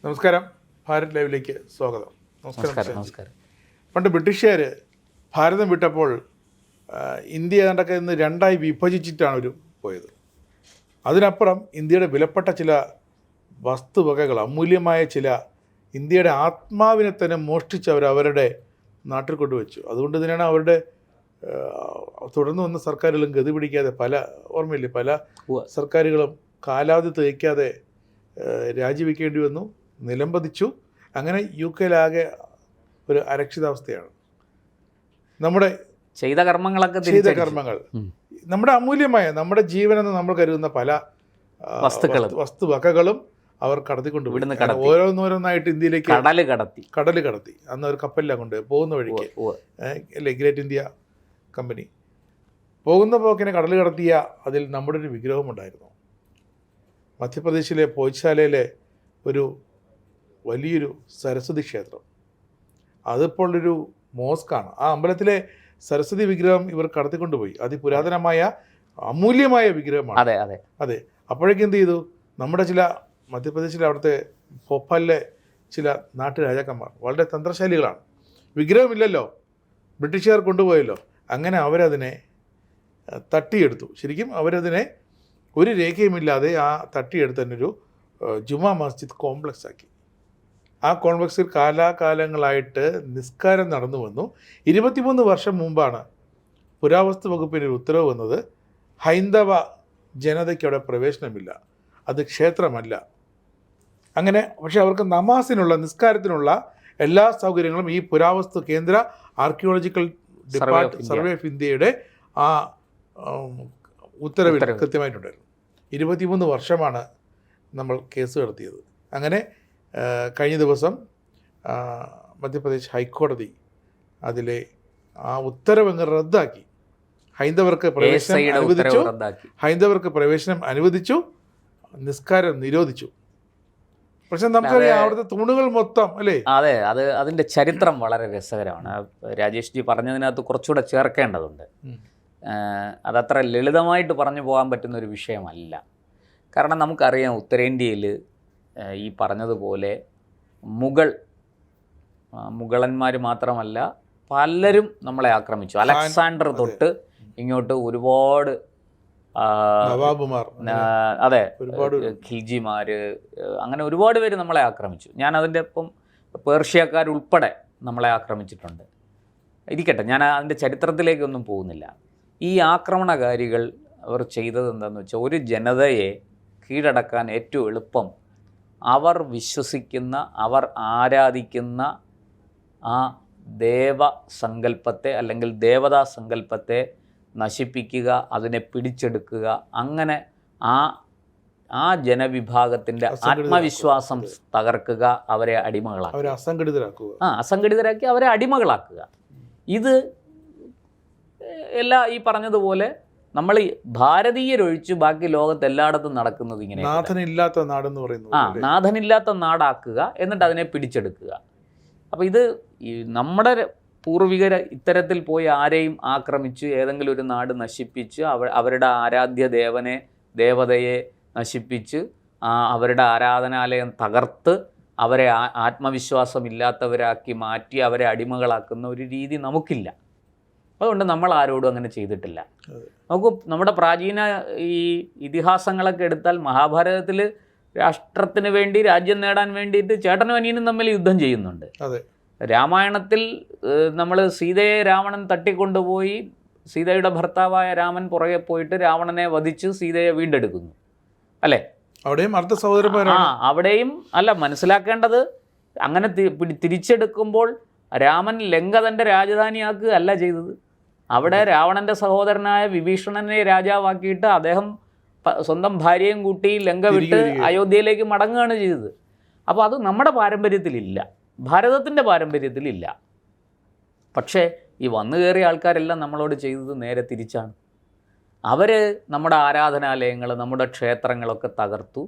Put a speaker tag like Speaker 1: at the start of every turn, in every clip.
Speaker 1: നമസ്കാരം, ഭാരത് ലൈവിലേക്ക് സ്വാഗതം.
Speaker 2: നമസ്കാരം.
Speaker 1: പണ്ട് ബ്രിട്ടീഷുകാർ ഭാരതം വിട്ടപ്പോൾ ഇന്ത്യ ഏതാണ്ടൊക്കെ ഇന്ന് രണ്ടായി വിഭജിച്ചിട്ടാണ് അവർ പോയത്. അതിനപ്പുറം ഇന്ത്യയുടെ വിലപ്പെട്ട ചില വസ്തുവകകൾ, അമൂല്യമായ ചില ഇന്ത്യയുടെ ആത്മാവിനെ തന്നെ മോഷ്ടിച്ച് അവരുടെ നാട്ടിൽ കൊണ്ടുവച്ചു. അതുകൊണ്ട് തന്നെയാണ് അവരുടെ തുടർന്ന് വന്ന സർക്കാരുകളും ഗതി പിടിക്കാതെ പല സർക്കാരുകളും കാലാവധി തികയ്ക്കാതെ രാജിവെക്കേണ്ടി വന്നു, നിലംപതിച്ചു. അങ്ങനെ UK-ലാകെ ഒരു അരക്ഷിതാവസ്ഥയാണ്. നമ്മുടെ
Speaker 2: ചെയ്ത കർമ്മങ്ങൾ
Speaker 1: നമ്മുടെ അമൂല്യമായ നമ്മുടെ ജീവനെന്ന് നമ്മൾ കരുതുന്ന പല വസ്തുവകകളും അവർ കടത്തിക്കൊണ്ടുപോയി. ഓരോന്നോരോന്നായിട്ട് ഇന്ത്യയിലേക്ക് കടല് കടത്തി. അന്ന് ഒരു കപ്പലിലാണ് കൊണ്ട് പോകുന്ന വഴിക്ക് അല്ലേ, ഗ്രേറ്റ് ഇന്ത്യ കമ്പനി പോകുന്ന പോക്കിനെ കടൽ കടത്തിയ അതിൽ നമ്മുടെ ഒരു വിഗ്രഹമുണ്ടായിരുന്നു. മധ്യപ്രദേശിലെ പോയ്ശാലയിലെ ഒരു വലിയൊരു സരസ്വതി ക്ഷേത്രം, അതിപ്പോൾ ഒരു മോസ്കാണ്. ആ അമ്പലത്തിലെ സരസ്വതി വിഗ്രഹം ഇവർ കടത്തിക്കൊണ്ടുപോയി. അതിപുരാതനമായ അമൂല്യമായ വിഗ്രഹമാണ്. അതെ. അപ്പോഴേക്കും എന്ത് ചെയ്തു, നമ്മുടെ ചില മധ്യപ്രദേശിലെ അവിടുത്തെ ഭോപ്പാലിലെ ചില നാട്ടുരാജാക്കന്മാർ വളരെ തന്ത്രശാലികളാണ്. വിഗ്രഹമില്ലല്ലോ, ബ്രിട്ടീഷുകാർ കൊണ്ടുപോയല്ലോ. അങ്ങനെ അവരതിനെ തട്ടിയെടുത്തു. ശരിക്കും അവരതിനെ ഒരു രേഖയുമില്ലാതെ ആ തട്ടിയെടുത്ത് തന്നെ ഒരു ജുമാ മസ്ജിദ് കോംപ്ലക്സ് ആക്കി. ആ കോംപ്ലക്സിൽ കാലാകാലങ്ങളായിട്ട് നിസ്കാരം നടന്നു വന്നു. 23 വർഷം മുമ്പാണ് പുരാവസ്തു വകുപ്പിൻ്റെ ഒരു ഉത്തരവ് വന്നത്, ഹൈന്ദവ ജനതയ്ക്ക് അവിടെ പ്രവേശനമില്ല, അത് ക്ഷേത്രമല്ല. അങ്ങനെ പക്ഷേ അവർക്ക് നമാസിനുള്ള, നിസ്കാരത്തിനുള്ള എല്ലാ സൗകര്യങ്ങളും ഈ പുരാവസ്തു കേന്ദ്ര ആർക്കിയോളജിക്കൽ സർവേ ഓഫ് ഇന്ത്യയുടെ ആ ഉത്തരവിൽ കൃത്യമായിട്ടുണ്ടായിരുന്നു. 23 വർഷമാണ് നമ്മൾ കേസ് നടത്തിയത്. അങ്ങനെ കഴിഞ്ഞ ദിവസം മധ്യപ്രദേശ് ഹൈക്കോടതി അതിലെ ആ ഉത്തരവങ്ങ് റദ്ദാക്കി. ഹൈന്ദവർക്ക് പ്രവേശനം അനുവദിച്ചു, നിസ്കാരം നിരോധിച്ചു. പക്ഷെ നമുക്കറിയാം അവിടുത്തെ തൂണുകൾ മൊത്തം അല്ലേ.
Speaker 2: അതെ, അതിൻ്റെ ചരിത്രം വളരെ രസകരമാണ്. രാജേഷ് ജി പറഞ്ഞതിനകത്ത് കുറച്ചുകൂടെ ചേർക്കേണ്ടതുണ്ട്. അതത്ര ലളിതമായിട്ട് പറഞ്ഞു പോകാൻ പറ്റുന്നൊരു വിഷയമല്ല. കാരണം നമുക്കറിയാം ഉത്തരേന്ത്യയിൽ ഈ പറഞ്ഞതുപോലെ മുഗളന്മാർ മാത്രമല്ല പലരും നമ്മളെ ആക്രമിച്ചു. അലക്സാണ്ടർ തൊട്ട് ഇങ്ങോട്ട് ഒരുപാട് അതെ ഖിൽജിമാർ, അങ്ങനെ ഒരുപാട് പേര് നമ്മളെ ആക്രമിച്ചു. ഞാൻ അതിൻ്റെ ഒപ്പം പേർഷ്യക്കാരുൾപ്പെടെ നമ്മളെ ആക്രമിച്ചിട്ടുണ്ട്. ഇരിക്കട്ടെ, ഞാൻ അതിൻ്റെ ചരിത്രത്തിലേക്കൊന്നും പോകുന്നില്ല. ഈ ആക്രമണകാരികൾ അവർ ചെയ്തത് എന്താണെന്ന് വെച്ചാൽ, ഒരു ജനതയെ കീഴടക്കാൻ ഏറ്റവും എളുപ്പം അവർ വിശ്വസിക്കുന്ന, അവർ ആരാധിക്കുന്ന ആ ദേവസങ്കല്പത്തെ അല്ലെങ്കിൽ ദേവതാ സങ്കല്പത്തെ നശിപ്പിക്കുക, അതിനെ പിടിച്ചെടുക്കുക, അങ്ങനെ ആ ജനവിഭാഗത്തിൻ്റെ ആത്മവിശ്വാസം തകർക്കുക, അവരെ അസംഘടിതരാക്കി അവരെ അടിമകളാക്കുക. ഇത് ഈ പറഞ്ഞതുപോലെ നമ്മൾ ഭാരതീയരൊഴിച്ച് ബാക്കി ലോകത്ത് എല്ലായിടത്തും നടക്കുന്നത് ഇങ്ങനെ, നാഥനില്ലാത്ത നാടാക്കുക, എന്നിട്ട് അതിനെ പിടിച്ചെടുക്കുക. അപ്പോൾ ഇത് നമ്മുടെ പൂർവികർ ഇത്തരത്തിൽ പോയി ആരെയും ആക്രമിച്ച് ഏതെങ്കിലും ഒരു നാട് നശിപ്പിച്ച് അവരുടെ ആരാധ്യ ദേവതയെ നശിപ്പിച്ച് അവരുടെ ആരാധനാലയം തകർത്ത് അവരെ ആത്മവിശ്വാസമില്ലാത്തവരാക്കി മാറ്റി അവരെ അടിമകളാക്കുന്ന ഒരു രീതി നമുക്കില്ല. അതുകൊണ്ട് നമ്മൾ ആരോടും അങ്ങനെ ചെയ്തിട്ടില്ല. നമുക്ക് നമ്മുടെ പ്രാചീന ഈ ഇതിഹാസങ്ങളൊക്കെ എടുത്താൽ മഹാഭാരതത്തിൽ രാഷ്ട്രത്തിന് വേണ്ടി, രാജ്യം നേടാൻ വേണ്ടിയിട്ട് ചേട്ടനും അനിയനും തമ്മിൽ യുദ്ധം ചെയ്യുന്നുണ്ട്. രാമായണത്തിൽ നമ്മൾ സീതയെ രാവണൻ തട്ടിക്കൊണ്ടുപോയി, സീതയുടെ ഭർത്താവായ രാമൻ പുറകെ പോയിട്ട് രാവണനെ വധിച്ച് സീതയെ വീണ്ടെടുക്കുന്നു അല്ലേ. അവിടെയും അല്ല, മനസ്സിലാക്കേണ്ടത് അങ്ങനെ തിരിച്ചെടുക്കുമ്പോൾ രാമൻ ലങ്ക തൻ്റെ രാജധാനിയാക്കുക അല്ല ചെയ്തത്. അവിടെ രാവണൻ്റെ സഹോദരനായ വിഭീഷണനെ രാജാവാക്കിയിട്ട് അദ്ദേഹം സ്വന്തം ഭാര്യയും കൂട്ടി ലങ്ക വിട്ട് അയോധ്യയിലേക്ക് മടങ്ങുകയാണ് ചെയ്തത്. അപ്പോൾ അത് നമ്മുടെ പാരമ്പര്യത്തിലില്ല, ഭാരതത്തിൻ്റെ പാരമ്പര്യത്തിലില്ല. പക്ഷേ ഈ വന്നു കയറിയ ആൾക്കാരെല്ലാം നമ്മളോട് ചെയ്തത് നേരെ തിരിച്ചാണ്. അവർ നമ്മുടെ ആരാധനാലയങ്ങൾ, നമ്മുടെ ക്ഷേത്രങ്ങളൊക്കെ തകർത്തു,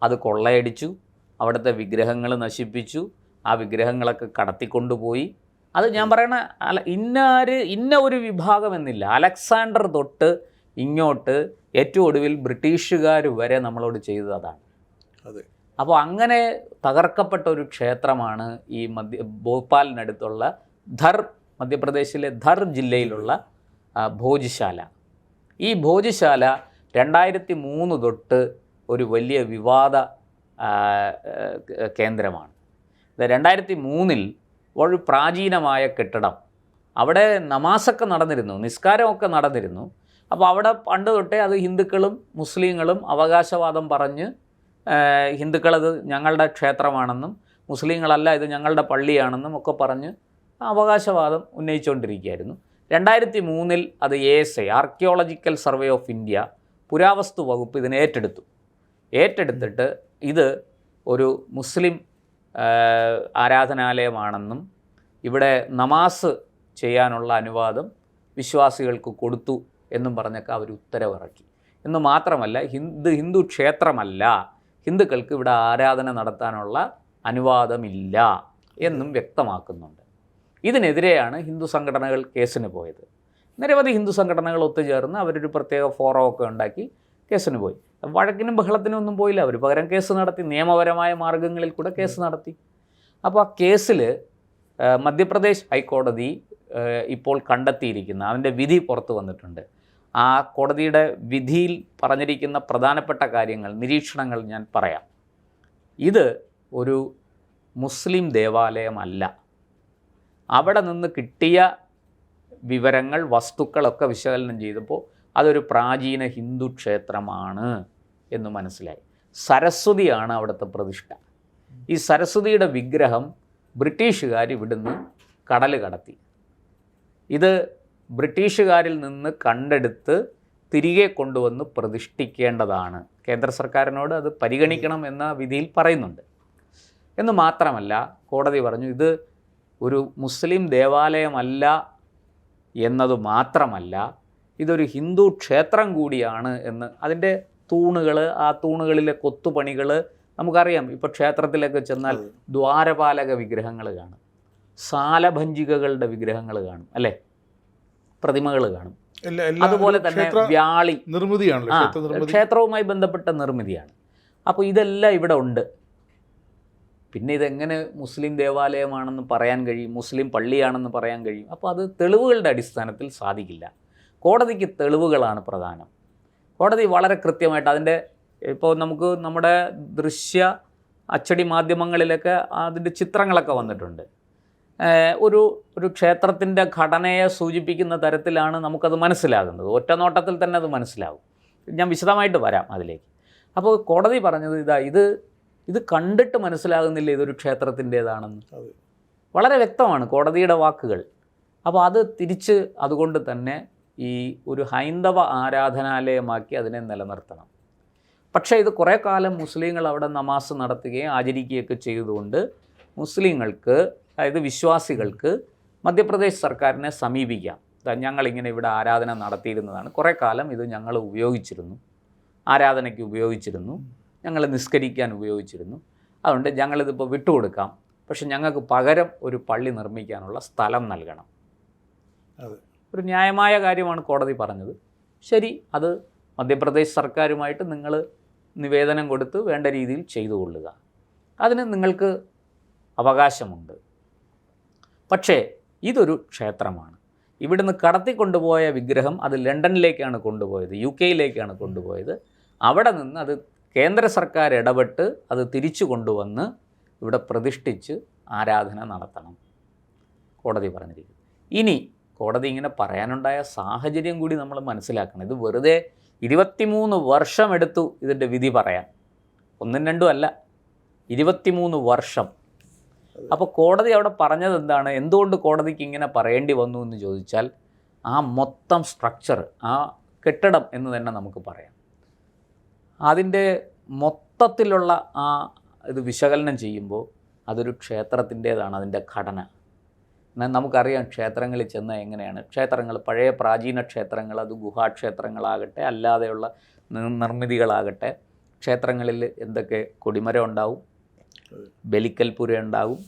Speaker 2: അത് കൊള്ളയടിച്ചു, അവിടുത്തെ വിഗ്രഹങ്ങൾ നശിപ്പിച്ചു, ആ വിഗ്രഹങ്ങളൊക്കെ കടത്തിക്കൊണ്ടുപോയി. അത് ഞാൻ പറയണ ഇന്ന ഒരു വിഭാഗം എന്നില്ല. അലക്സാണ്ടർ തൊട്ട് ഇങ്ങോട്ട് ഏറ്റവും ഒടുവിൽ ബ്രിട്ടീഷുകാർ വരെ നമ്മളോട് ചെയ്തത് അതാണ്. അപ്പോൾ അങ്ങനെ തകർക്കപ്പെട്ട ഒരു ക്ഷേത്രമാണ് ഈ ഭോപ്പാലിനടുത്തുള്ള ധർ, മധ്യപ്രദേശിലെ ധർ ജില്ലയിലുള്ള ഭോജ്ശാല. ഈ ഭോജ്ശാല 2003 തൊട്ട് ഒരു വലിയ വിവാദ കേന്ദ്രമാണ്. 2003 ഒരു പ്രാചീനമായ കെട്ടിടം, അവിടെ നമാസൊക്കെ നടന്നിരുന്നു, നിസ്കാരമൊക്കെ നടന്നിരുന്നു. അപ്പോൾ അവിടെ പണ്ട് തൊട്ടേ അത് ഹിന്ദുക്കളും മുസ്ലിങ്ങളും അവകാശവാദം പറഞ്ഞ് ഹിന്ദുക്കളത് ഞങ്ങളുടെ ക്ഷേത്രമാണെന്നും മുസ്ലിങ്ങളല്ല ഇത് ഞങ്ങളുടെ പള്ളിയാണെന്നും ഒക്കെ പറഞ്ഞ് അവകാശവാദം ഉന്നയിച്ചുകൊണ്ടിരിക്കുകയായിരുന്നു. 2003 അത് ASI, archaeological survey of India, പുരാവസ്തു വകുപ്പ് ഇതിനെ ഏറ്റെടുത്തിട്ട് ഇത് ഒരു മുസ്ലിം ആരാധനാലയമാണെന്നും ഇവിടെ നമാസ് ചെയ്യാനുള്ള അനുവാദം വിശ്വാസികൾക്ക് കൊടുത്തു എന്നും പറഞ്ഞൊക്കെ അവർ ഉത്തരവിറക്കി. എന്ന് മാത്രമല്ല, ഹിന്ദു ക്ഷേത്രമല്ല, ഹിന്ദുക്കൾക്ക് ഇവിടെ ആരാധന നടത്താനുള്ള അനുവാദമില്ല എന്നും വ്യക്തമാക്കുന്നുണ്ട്. ഇതിനെതിരെയാണ് ഹിന്ദു സംഘടനകൾ കേസിന് പോയത്. നിരവധി ഹിന്ദു സംഘടനകൾ ഒത്തുചേർന്ന് അവരൊരു പ്രത്യേക ഫോറമൊക്കെ ഉണ്ടാക്കി കേസിന് പോയി. വഴക്കിനും ബഹളത്തിനും ഒന്നും പോയില്ല, അവർ പകരം കേസ് നടത്തി, നിയമപരമായ മാർഗങ്ങളിൽ കൂടെ കേസ് നടത്തി. അപ്പോൾ ആ കേസിൽ മധ്യപ്രദേശ് ഹൈക്കോടതി ഇപ്പോൾ കണ്ടെത്തിയിരിക്കുന്ന അതിൻ്റെ വിധി പുറത്തു വന്നിട്ടുണ്ട്. ആ കോടതിയുടെ വിധിയിൽ പറഞ്ഞിരിക്കുന്ന പ്രധാനപ്പെട്ട കാര്യങ്ങൾ, നിരീക്ഷണങ്ങൾ ഞാൻ പറയാം. ഇത് ഒരു മുസ്ലിം ദേവാലയമല്ല. അവിടെ നിന്ന് കിട്ടിയ വിവരങ്ങൾ, വസ്തുക്കളൊക്കെ വിശകലനം ചെയ്തപ്പോൾ അതൊരു പ്രാചീന ഹിന്ദു ക്ഷേത്രമാണ് എന്ന് മനസ്സിലായി. സരസ്വതിയാണ് അവിടുത്തെ പ്രതിഷ്ഠ. ഈ സരസ്വതിയുടെ വിഗ്രഹം ബ്രിട്ടീഷുകാർ ഇവിടുന്ന് കടൽ കടത്തി. ഇത് ബ്രിട്ടീഷുകാരിൽ നിന്ന് കണ്ടെടുത്ത് തിരികെ കൊണ്ടുവന്ന് പ്രതിഷ്ഠിക്കേണ്ടതാണ്. കേന്ദ്ര സർക്കാരിനോട് അത് പരിഗണിക്കണം എന്ന വിധിയിൽ പറയുന്നുണ്ട്. എന്ന് മാത്രമല്ല, കോടതി പറഞ്ഞു ഇത് ഒരു മുസ്ലിം ദേവാലയമല്ല എന്നത് മാത്രമല്ല, ഇതൊരു ഹിന്ദു ക്ഷേത്രം കൂടിയാണ് എന്ന്. അതിൻ്റെ തൂണുകൾ, ആ തൂണുകളിലെ കൊത്തുപണികൾ നമുക്കറിയാം. ഇപ്പോൾ ക്ഷേത്രത്തിലൊക്കെ ചെന്നാൽ ദ്വാരപാലക വിഗ്രഹങ്ങൾ കാണും, സാലഭഞ്ജികകളുടെ വിഗ്രഹങ്ങൾ കാണും, അല്ലേ, പ്രതിമകൾ കാണും. അതുപോലെ തന്നെ വ്യാളി നിർമ്മിതിയാണ്, ക്ഷേത്രവുമായി ബന്ധപ്പെട്ട നിർമ്മിതിയാണ്. അപ്പോൾ ഇതെല്ലാം ഇവിടെ ഉണ്ട്. പിന്നെ ഇതെങ്ങനെ മുസ്ലിം ദേവാലയമാണെന്ന് പറയാൻ കഴിയും, മുസ്ലിം പള്ളിയാണെന്ന് പറയാൻ കഴിയും? അപ്പോൾ അത് തെളിവുകളുടെ അടിസ്ഥാനത്തിൽ സാധിക്കില്ല. കോടതിക്ക് തെളിവുകളാണ് പ്രധാനം. കോടതി വളരെ കൃത്യമായിട്ട് അതിൻ്റെ, ഇപ്പോൾ നമുക്ക് നമ്മുടെ ദൃശ്യ അച്ചടി മാധ്യമങ്ങളിലൊക്കെ അതിൻ്റെ ചിത്രങ്ങളൊക്കെ വന്നിട്ടുണ്ട്. ഒരു ക്ഷേത്രത്തിൻ്റെ ഘടനയെ സൂചിപ്പിക്കുന്ന തരത്തിലാണ് നമുക്കത് മനസ്സിലാകുന്നത്. ഒറ്റ നോട്ടത്തിൽ തന്നെ അത് മനസ്സിലാകും. ഞാൻ വിശദമായിട്ട് വരാം അതിലേക്ക്. അപ്പോൾ കോടതി പറഞ്ഞത് ഇത് കണ്ടിട്ട് മനസ്സിലാകുന്നില്ല ഇതൊരു ക്ഷേത്രത്തിൻ്റേതാണെന്ന്. വളരെ വ്യക്തമാണ് കോടതിയുടെ വാക്കുകൾ. അപ്പോൾ അത് തിരിച്ച് അതുകൊണ്ട് തന്നെ ഈ ഒരു ഹൈന്ദവ ആരാധനാലയമാക്കി അതിനെ നിലനിർത്തണം. പക്ഷേ ഇത് കുറേ കാലം മുസ്ലിങ്ങൾ അവിടെ നമാസ് നടത്തുകയും ആചരിക്കുകയൊക്കെ ചെയ്തുകൊണ്ട് മുസ്ലിങ്ങൾക്ക്, അതായത് വിശ്വാസികൾക്ക്, മധ്യപ്രദേശ് സർക്കാരിനെ സമീപിക്കാം. ഞങ്ങളിങ്ങനെ ഇവിടെ ആരാധന നടത്തിയിരുന്നതാണ്, കുറേ കാലം ഇത് ഞങ്ങൾ ഉപയോഗിച്ചിരുന്നു, ആരാധനയ്ക്ക് ഉപയോഗിച്ചിരുന്നു, ഞങ്ങൾ നിസ്കരിക്കാൻ ഉപയോഗിച്ചിരുന്നു, അതുകൊണ്ട് ഞങ്ങളിതിപ്പോൾ വിട്ടുകൊടുക്കാം, പക്ഷെ ഞങ്ങൾക്ക് പകരം ഒരു പള്ളി നിർമ്മിക്കാനുള്ള സ്ഥലം നൽകണം. ഒരു ന്യായമായ കാര്യമാണ് കോടതി പറഞ്ഞത്. ശരി, അത് മധ്യപ്രദേശ് സർക്കാരുമായിട്ട് നിങ്ങൾ നിവേദനം കൊടുത്ത് വേണ്ട രീതിയിൽ ചെയ്തു കൊള്ളുക, അതിന് നിങ്ങൾക്ക് അവകാശമുണ്ട്. പക്ഷേ ഇതൊരു ക്ഷേത്രമാണ്. ഇവിടുന്ന് കടത്തിക്കൊണ്ടുപോയ വിഗ്രഹം അത് ലണ്ടനിലേക്കാണ് കൊണ്ടുപോയത്, UK കൊണ്ടുപോയത്. അവിടെ നിന്ന് അത് കേന്ദ്ര സർക്കാർ ഇടപെട്ട് അത് തിരിച്ചു കൊണ്ടുവന്ന് ഇവിടെ പ്രതിഷ്ഠിച്ച് ആരാധന നടത്തണം, കോടതി പറഞ്ഞിരിക്കുന്നു. ഇനി കോടതി ഇങ്ങനെ പറയാനുണ്ടായ സാഹചര്യം കൂടി നമ്മൾ മനസ്സിലാക്കണം. ഇത് വെറുതെ 23 വർഷമെടുത്തു ഇതിൻ്റെ വിധി പറയാൻ, 1-2 അല്ല, 23 വർഷം. അപ്പോൾ കോടതി അവിടെ പറഞ്ഞത് എന്താണ്, എന്തുകൊണ്ട് കോടതിക്ക് ഇങ്ങനെ പറയേണ്ടി വന്നു എന്ന് ചോദിച്ചാൽ, ആ മൊത്തം സ്ട്രക്ചർ, ആ കെട്ടിടം എന്ന് തന്നെ നമുക്ക് പറയാം, അതിൻ്റെ മൊത്തത്തിലുള്ള ഇത് വിശകലനം ചെയ്യുമ്പോൾ അതൊരു ക്ഷേത്രത്തിൻ്റേതാണ്, അതിൻ്റെ ഘടന. എന്നാൽ നമുക്കറിയാം ക്ഷേത്രങ്ങളിൽ ചെന്ന എങ്ങനെയാണ്. ക്ഷേത്രങ്ങൾ, പഴയ പ്രാചീന ക്ഷേത്രങ്ങൾ, അത് ഗുഹാക്ഷേത്രങ്ങളാകട്ടെ അല്ലാതെയുള്ള നിർമ്മിതികളാകട്ടെ, ക്ഷേത്രങ്ങളിൽ എന്തൊക്കെ കൊടിമരം ഉണ്ടാവും, ബലിക്കൽപ്പുര ഉണ്ടാകും,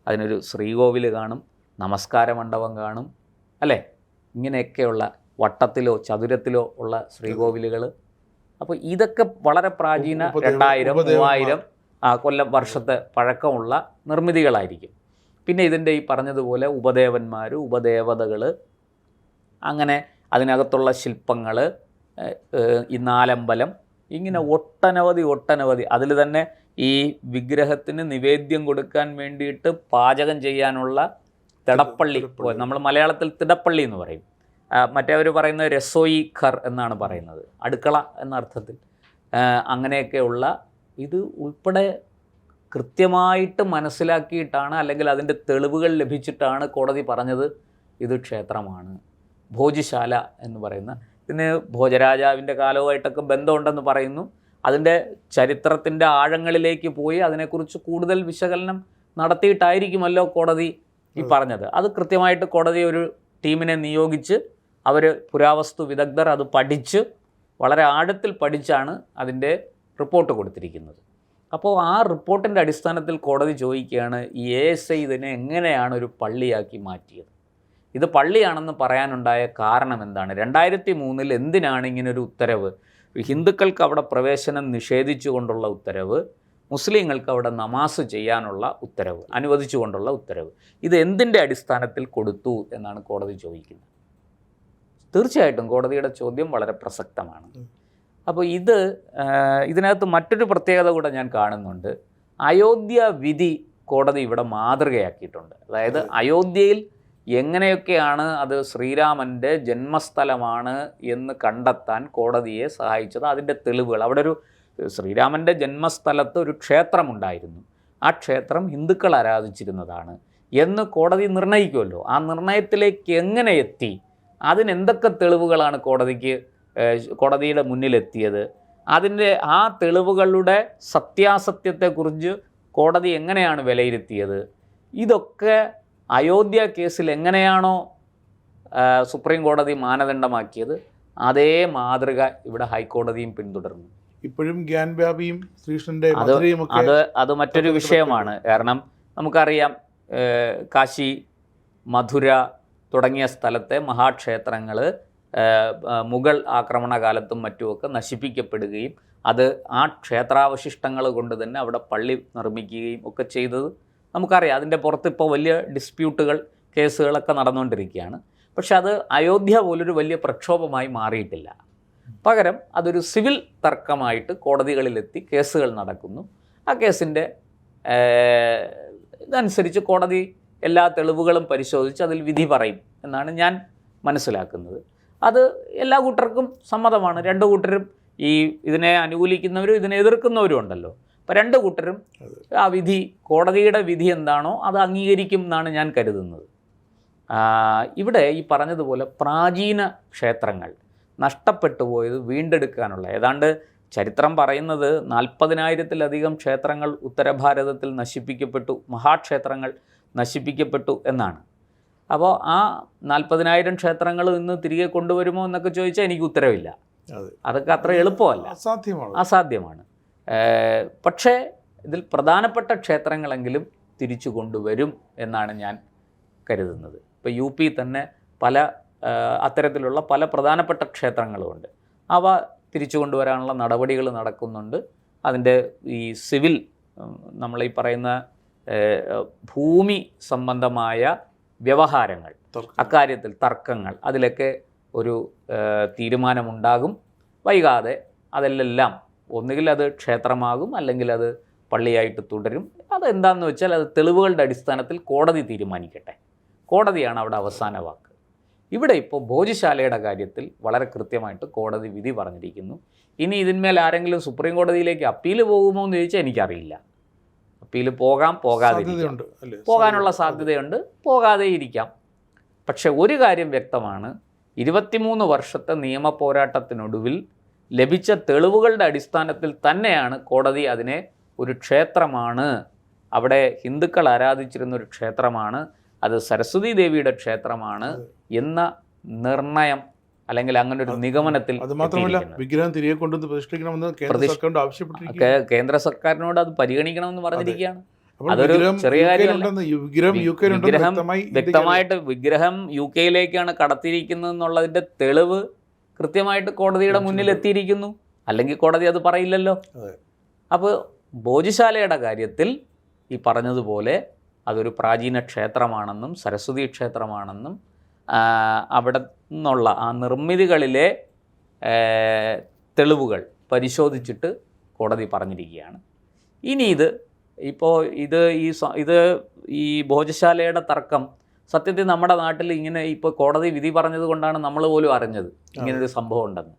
Speaker 2: അതിനൊരു ശ്രീകോവിൽ കാണും, നമസ്കാര മണ്ഡപം കാണും, അല്ലേ, ഇങ്ങനെയൊക്കെയുള്ള വട്ടത്തിലോ ചതുരത്തിലോ ഉള്ള ശ്രീകോവിലുകൾ. അപ്പോൾ ഇതൊക്കെ വളരെ പ്രാചീന 2000, 3000 കൊല്ലം വർഷത്തെ പഴക്കമുള്ള നിർമ്മിതികളായിരിക്കും. പിന്നെ ഇതിൻ്റെ ഈ പറഞ്ഞതുപോലെ ഉപദേവന്മാർ, ഉപദേവതകൾ, അങ്ങനെ അതിനകത്തുള്ള ശില്പങ്ങൾ, ഈ നാലമ്പലം, ഇങ്ങനെ ഒട്ടനവധി. അതിൽ തന്നെ ഈ വിഗ്രഹത്തിന് നിവേദ്യം കൊടുക്കാൻ വേണ്ടിയിട്ട് പാചകം ചെയ്യാനുള്ള തിടപ്പള്ളി, നമ്മൾ മലയാളത്തിൽ തിടപ്പള്ളി എന്ന് പറയും, മറ്റേവർ പറയുന്നത് രസോയി ഘർ എന്നാണ് പറയുന്നത്, അടുക്കള എന്ന അർത്ഥത്തിൽ. അങ്ങനെയൊക്കെയുള്ള ഇത് ഉൾപ്പെടെ കൃത്യമായിട്ട് മനസ്സിലാക്കിയിട്ടാണ്, അല്ലെങ്കിൽ അതിൻ്റെ തെളിവുകൾ ലഭിച്ചിട്ടാണ് കോടതി പറഞ്ഞത് ഇത് ക്ഷേത്രമാണ്. ഭോജശാല എന്ന് പറയുന്ന, ഇതിന് ഭോജരാജാവിൻ്റെ കാലവുമായിട്ടൊക്കെ ബന്ധമുണ്ടെന്ന് പറയുന്നു. അതിൻ്റെ ചരിത്രത്തിൻ്റെ ആഴങ്ങളിലേക്ക് പോയി അതിനെക്കുറിച്ച് കൂടുതൽ വിശകലനം നടത്തിയിട്ടായിരിക്കുമല്ലോ കോടതി ഈ പറഞ്ഞത്. അത് കൃത്യമായിട്ട് കോടതി ഒരു ടീമിനെ നിയോഗിച്ച്, അവർ പുരാവസ്തു വിദഗ്ധർ അത് പഠിച്ച് വളരെ ആഴത്തിൽ പഠിച്ചാണ് അതിൻ്റെ റിപ്പോർട്ട് കൊടുത്തിരിക്കുന്നത്. അപ്പോൾ ആ റിപ്പോർട്ടിൻ്റെ അടിസ്ഥാനത്തിൽ കോടതി ചോദിക്കുകയാണ്, ഈ ASI ഇതിനെ എങ്ങനെയാണ് ഒരു പള്ളിയാക്കി മാറ്റിയത്? ഇത് പള്ളിയാണെന്ന് പറയാനുണ്ടായ കാരണം എന്താണ്? 2003 എന്തിനാണ് ഇങ്ങനൊരു ഉത്തരവ്? ഹിന്ദുക്കൾക്ക് അവിടെ പ്രവേശനം നിഷേധിച്ചുകൊണ്ടുള്ള ഉത്തരവ്, മുസ്ലിങ്ങൾക്ക് അവിടെ നമാസ് ചെയ്യാനുള്ള ഉത്തരവ്, അനുവദിച്ചുകൊണ്ടുള്ള ഉത്തരവ്, ഇത് എന്തിൻ്റെ അടിസ്ഥാനത്തിൽ കൊടുത്തു എന്നാണ് കോടതി ചോദിക്കുന്നത്. തീർച്ചയായിട്ടും കോടതിയുടെ ചോദ്യം വളരെ പ്രസക്തമാണ്. അപ്പോൾ ഇതിനകത്ത് മറ്റൊരു പ്രത്യേകത കൂടെ ഞാൻ കാണുന്നുണ്ട്. അയോധ്യ വിധി കോടതി ഇവിടെ മാതൃകയാക്കിയിട്ടുണ്ട്. അതായത് അയോധ്യയിൽ എങ്ങനെയൊക്കെയാണ് അത് ശ്രീരാമൻ്റെ ജന്മസ്ഥലമാണ് എന്ന് കണ്ടെത്താൻ കോടതിയെ സഹായിച്ചത്, അതിൻ്റെ തെളിവുകൾ. അവിടെ ഒരു ശ്രീരാമൻ്റെ ജന്മസ്ഥലത്ത് ഒരു ക്ഷേത്രമുണ്ടായിരുന്നു, ആ ക്ഷേത്രം ഹിന്ദുക്കൾ ആരാധിച്ചിരുന്നതാണ് എന്ന് കോടതി നിർണ്ണയിക്കുമല്ലോ. ആ നിർണ്ണയത്തിലേക്ക് എങ്ങനെ എത്തി, അതിനെന്തൊക്കെ തെളിവുകളാണ് കോടതിയുടെ മുന്നിലെത്തിയത്, അതിൻ്റെ ആ തെളിവുകളുടെ സത്യാസത്യത്തെക്കുറിച്ച് കോടതി എങ്ങനെയാണ് വിലയിരുത്തിയത്, ഇതൊക്കെ അയോധ്യ കേസിൽ എങ്ങനെയാണോ സുപ്രീം കോടതി മാനദണ്ഡമാക്കിയത് അതേ മാതൃക ഇവിടെ ഹൈക്കോടതിയും പിന്തുടർന്നു.
Speaker 1: ഇപ്പോഴും ഗ്യാൻബാബിയും ശ്രീകൃഷ്ണന്റെ
Speaker 2: അത് മറ്റൊരു വിഷയമാണ്. കാരണം നമുക്കറിയാം, കാശി, മധുര തുടങ്ങിയ സ്ഥലത്തെ മഹാക്ഷേത്രങ്ങൾ മുഗൾ ആക്രമണകാലത്തും മറ്റുമൊക്കെ നശിപ്പിക്കപ്പെടുകയും അത് ആ ക്ഷേത്രാവശിഷ്ടങ്ങൾ കൊണ്ട് തന്നെ അവിടെ പള്ളി നിർമ്മിക്കുകയും ഒക്കെ ചെയ്തത് നമുക്കറിയാം. അതിൻ്റെ പുറത്ത് ഇപ്പോൾ വലിയ ഡിസ്പ്യൂട്ടുകൾ, കേസുകളൊക്കെ നടന്നുകൊണ്ടിരിക്കുകയാണ്. പക്ഷെ അത് അയോധ്യ പോലൊരു വലിയ പ്രക്ഷോഭമായി മാറിയിട്ടില്ല. പകരം അതൊരു സിവിൽ തർക്കമായിട്ട് കോടതികളിലെത്തി കേസുകൾ നടക്കുന്നു. ആ കേസിൻ്റെ ഇതനുസരിച്ച് കോടതി എല്ലാ തെളിവുകളും പരിശോധിച്ച് അതിൽ വിധി പറയും എന്നാണ് ഞാൻ മനസ്സിലാക്കുന്നത്. അത് എല്ലാ കൂട്ടർക്കും സമ്മതമാണ്. രണ്ട് കൂട്ടരും, ഇതിനെ അനുകൂലിക്കുന്നവരും ഇതിനെ എതിർക്കുന്നവരും ഉണ്ടല്ലോ. അപ്പോൾ രണ്ട് കൂട്ടരും ആ വിധി, കോടതിയുടെ വിധി എന്താണോ അത് അംഗീകരിക്കും എന്നാണ് ഞാൻ കരുതുന്നത്. ഇവിടെ ഈ പറഞ്ഞതുപോലെ പ്രാചീന ക്ഷേത്രങ്ങൾ നഷ്ടപ്പെട്ടു പോയത് വീണ്ടെടുക്കാനുള്ള, ഏതാണ്ട് ചരിത്രം പറയുന്നത് 40,000-ലധികം ക്ഷേത്രങ്ങൾ ഉത്തരഭാരതത്തിൽ നശിപ്പിക്കപ്പെട്ടു, മഹാക്ഷേത്രങ്ങൾ നശിപ്പിക്കപ്പെട്ടു എന്നാണ്. അപ്പോൾ ആ 40,000 ക്ഷേത്രങ്ങൾ ഇന്ന് തിരികെ കൊണ്ടുവരുമോ എന്നൊക്കെ ചോദിച്ചാൽ എനിക്ക് ഉത്തരവില്ല. അതൊക്കെ അത്ര എളുപ്പമല്ല, അസാധ്യമാണ്. പക്ഷേ ഇതിൽ പ്രധാനപ്പെട്ട ക്ഷേത്രങ്ങളെങ്കിലും തിരിച്ചു കൊണ്ടുവരും എന്നാണ് ഞാൻ കരുതുന്നത്. ഇപ്പോൾ UP തന്നെ അത്തരത്തിലുള്ള പല പ്രധാനപ്പെട്ട ക്ഷേത്രങ്ങളുമുണ്ട്. അവ തിരിച്ചു കൊണ്ടുവരാനുള്ള നടപടികൾ നടക്കുന്നുണ്ട്. അതിൻ്റെ ഈ സിവിൽ, നമ്മളീ പറയുന്ന ഭൂമി സംബന്ധമായ വ്യവഹാരങ്ങൾ, അക്കാര്യത്തിൽ തർക്കങ്ങൾ, അതിലൊക്കെ ഒരു തീരുമാനമുണ്ടാകും. വൈകാതെ അതിലെല്ലാം ഒന്നുകിൽ അത് ക്ഷേത്രമാകും, അല്ലെങ്കിൽ അത് പള്ളിയായിട്ട് തുടരും. അതെന്താണെന്ന് വെച്ചാൽ അത് തെളിവുകളുടെ അടിസ്ഥാനത്തിൽ കോടതി തീരുമാനിക്കട്ടെ. കോടതിയാണ് അവിടെ അവസാന വാക്ക്. ഇവിടെ ഇപ്പോൾ ഭോജശാലയുടെ കാര്യത്തിൽ വളരെ കൃത്യമായിട്ട് കോടതി വിധി പറഞ്ഞിരിക്കുന്നു. ഇനി ഇതിന്മേൽ ആരെങ്കിലും സുപ്രീം കോടതിയിലേക്ക് അപ്പീൽ പോകുമോ എന്ന് ചോദിച്ചാൽ എനിക്കറിയില്ല. അപ്പീൽ പോകാനുള്ള സാധ്യതയുണ്ട്, പോകാതെ ഇരിക്കാം. പക്ഷെ ഒരു കാര്യം വ്യക്തമാണ്, 23 വർഷത്തെ നിയമ പോരാട്ടത്തിനൊടുവിൽ ലഭിച്ച തെളിവുകളുടെ അടിസ്ഥാനത്തിൽ തന്നെയാണ് കോടതി അതിനെ ഒരു ക്ഷേത്രമാണ്, അവിടെ ഹിന്ദുക്കൾ ആരാധിച്ചിരുന്ന ഒരു ക്ഷേത്രമാണ്, അത് സരസ്വതി ദേവിയുടെ ക്ഷേത്രമാണ് എന്ന നിർണയം, അല്ലെങ്കിൽ അങ്ങനെ ഒരു നിഗമനത്തിൽ.
Speaker 1: അത് മാത്രമല്ല, വിഗ്രഹം തിരികെ കൊണ്ടുവന്ന് പ്രതിഷ്ഠിക്കണമെന്ന്
Speaker 2: കേന്ദ്ര സർക്കാരിനോട് അത് പരിഗണിക്കണമെന്ന് പറഞ്ഞിരിക്കുകയാണ്. അതൊരു ചെറിയ കാര്യമല്ല. വ്യക്തമായിട്ട് വിഗ്രഹം UK-യിലേക്കാണ് കടത്തിയിരിക്കുന്നത് എന്നുള്ളതിന്റെ തെളിവ് കൃത്യമായിട്ട് കോടതിയുടെ മുന്നിൽ എത്തിയിരിക്കുന്നു. അല്ലെങ്കിൽ കോടതി അത് പറയില്ലല്ലോ. അപ്പോൾ ഭോജശാലയുടെ കാര്യത്തിൽ ഈ പറഞ്ഞതുപോലെ അതൊരു പ്രാചീന ക്ഷേത്രമാണെന്നും സരസ്വതി ക്ഷേത്രമാണെന്നും അവിടെ നിന്നുള്ള ആ നിർമ്മിതികളിലെ തെളിവുകൾ പരിശോധിച്ചിട്ട് കോടതി പറഞ്ഞിരിക്കുകയാണ്. ഇനി ഇത് ഈ ഭോജശാലയുടെ തർക്കം സത്യത്തിൽ നമ്മുടെ നാട്ടിൽ ഇങ്ങനെ ഇപ്പോൾ കോടതി വിധി പറഞ്ഞത് കൊണ്ടാണ് നമ്മൾ പോലും അറിഞ്ഞത് ഇങ്ങനൊരു സംഭവം ഉണ്ടെന്ന്.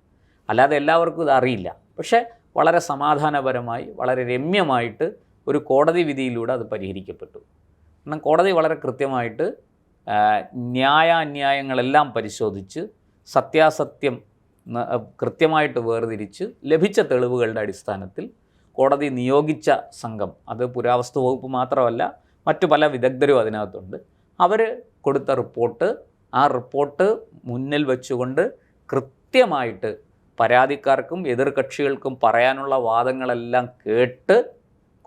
Speaker 2: അല്ലാതെ എല്ലാവർക്കും ഇത് അറിയില്ല. പക്ഷേ വളരെ സമാധാനപരമായി വളരെ രമ്യമായിട്ട് ഒരു കോടതി വിധിയിലൂടെ അത് പരിഹരിക്കപ്പെട്ടു. കാരണം കോടതി വളരെ കൃത്യമായിട്ട് ന്യായാന്യായങ്ങളെല്ലാം പരിശോധിച്ച് സത്യാസത്യം കൃത്യമായിട്ട് വേർതിരിച്ച് ലഭിച്ച തെളിവുകളുടെ അടിസ്ഥാനത്തിൽ കോടതി നിയോഗിച്ച സംഘം, അത് പുരാവസ്തു വകുപ്പ് മാത്രമല്ല മറ്റു പല വിദഗ്ധരും അതിനകത്തുണ്ട്, അവർ കൊടുത്ത റിപ്പോർട്ട്, ആ റിപ്പോർട്ട് മുന്നിൽ വെച്ചുകൊണ്ട് കൃത്യമായിട്ട് പരാതിക്കാർക്കും എതിർകക്ഷികൾക്കും പറയാനുള്ള വാദങ്ങളെല്ലാം കേട്ട്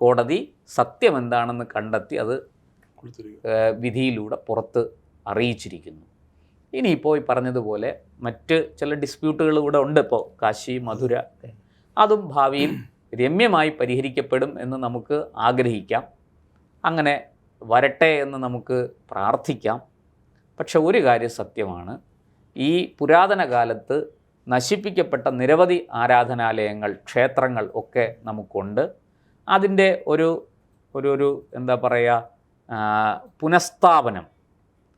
Speaker 2: കോടതി സത്യം എന്താണെന്ന് കണ്ടെത്തി അത് വിധിയിലൂടെ പുറത്ത് അറിയിച്ചിരിക്കുന്നു. ഇനിയിപ്പോൾ ഈ പറഞ്ഞതുപോലെ മറ്റ് ചില ഡിസ്പ്യൂട്ടുകൾ കൂടെ ഉണ്ട്. ഇപ്പോൾ കാശി, മധുര, അതും ഭാവിയിൽ രമ്യമായി പരിഹരിക്കപ്പെടും എന്ന് നമുക്ക് ആഗ്രഹിക്കാം. അങ്ങനെ വരട്ടെ എന്ന് നമുക്ക് പ്രാർത്ഥിക്കാം. പക്ഷെ ഒരു കാര്യം സത്യമാണ്, ഈ പുരാതന കാലത്ത് നശിപ്പിക്കപ്പെട്ട നിരവധി ആരാധനാലയങ്ങൾ, ക്ഷേത്രങ്ങൾ ഒക്കെ നമുക്കുണ്ട്. അതിൻ്റെ ഒരു എന്താ പറയുക, പുനഃസ്ഥാപനം,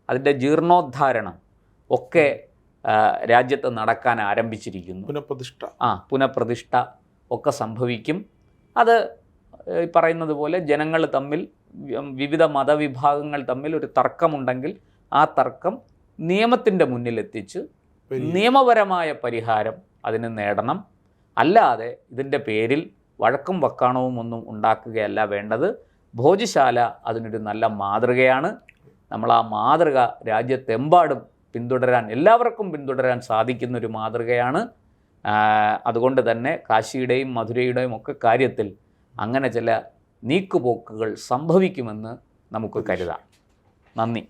Speaker 2: അതിൻ്റെ ജീർണോദ്ധാരണം ഒക്കെ രാജ്യത്ത് നടക്കാൻ ആരംഭിച്ചിരിക്കുന്നു. പുനഃപ്രതിഷ്ഠ ഒക്കെ സംഭവിക്കും. അത് പറയുന്നത് പോലെ ജനങ്ങൾ തമ്മിൽ, വിവിധ മതവിഭാഗങ്ങൾ തമ്മിൽ ഒരു തർക്കമുണ്ടെങ്കിൽ ആ തർക്കം നിയമത്തിൻ്റെ മുന്നിലെത്തിച്ച് നിയമപരമായ പരിഹാരം അതിന് നേടണം. അല്ലാതെ ഇതിൻ്റെ പേരിൽ വഴക്കും വക്കാണവും ഒന്നും ഉണ്ടാക്കുകയല്ല വേണ്ടത്. ഭോജശാല അതിനൊരു നല്ല മാതൃകയാണ്. നമ്മൾ ആ മാതൃക രാജ്യത്തെമ്പാടും പിന്തുടരാൻ, എല്ലാവർക്കും പിന്തുടരാൻ സാധിക്കുന്നൊരു മാതൃകയാണ്. അതുകൊണ്ട് തന്നെ കാശിയുടെയും മധുരയുടെയും ഒക്കെ കാര്യത്തിൽ അങ്ങനെ ചില നീക്കുപോക്കുകൾ സംഭവിക്കുമെന്ന് നമുക്ക് കരുതാം. നന്ദി.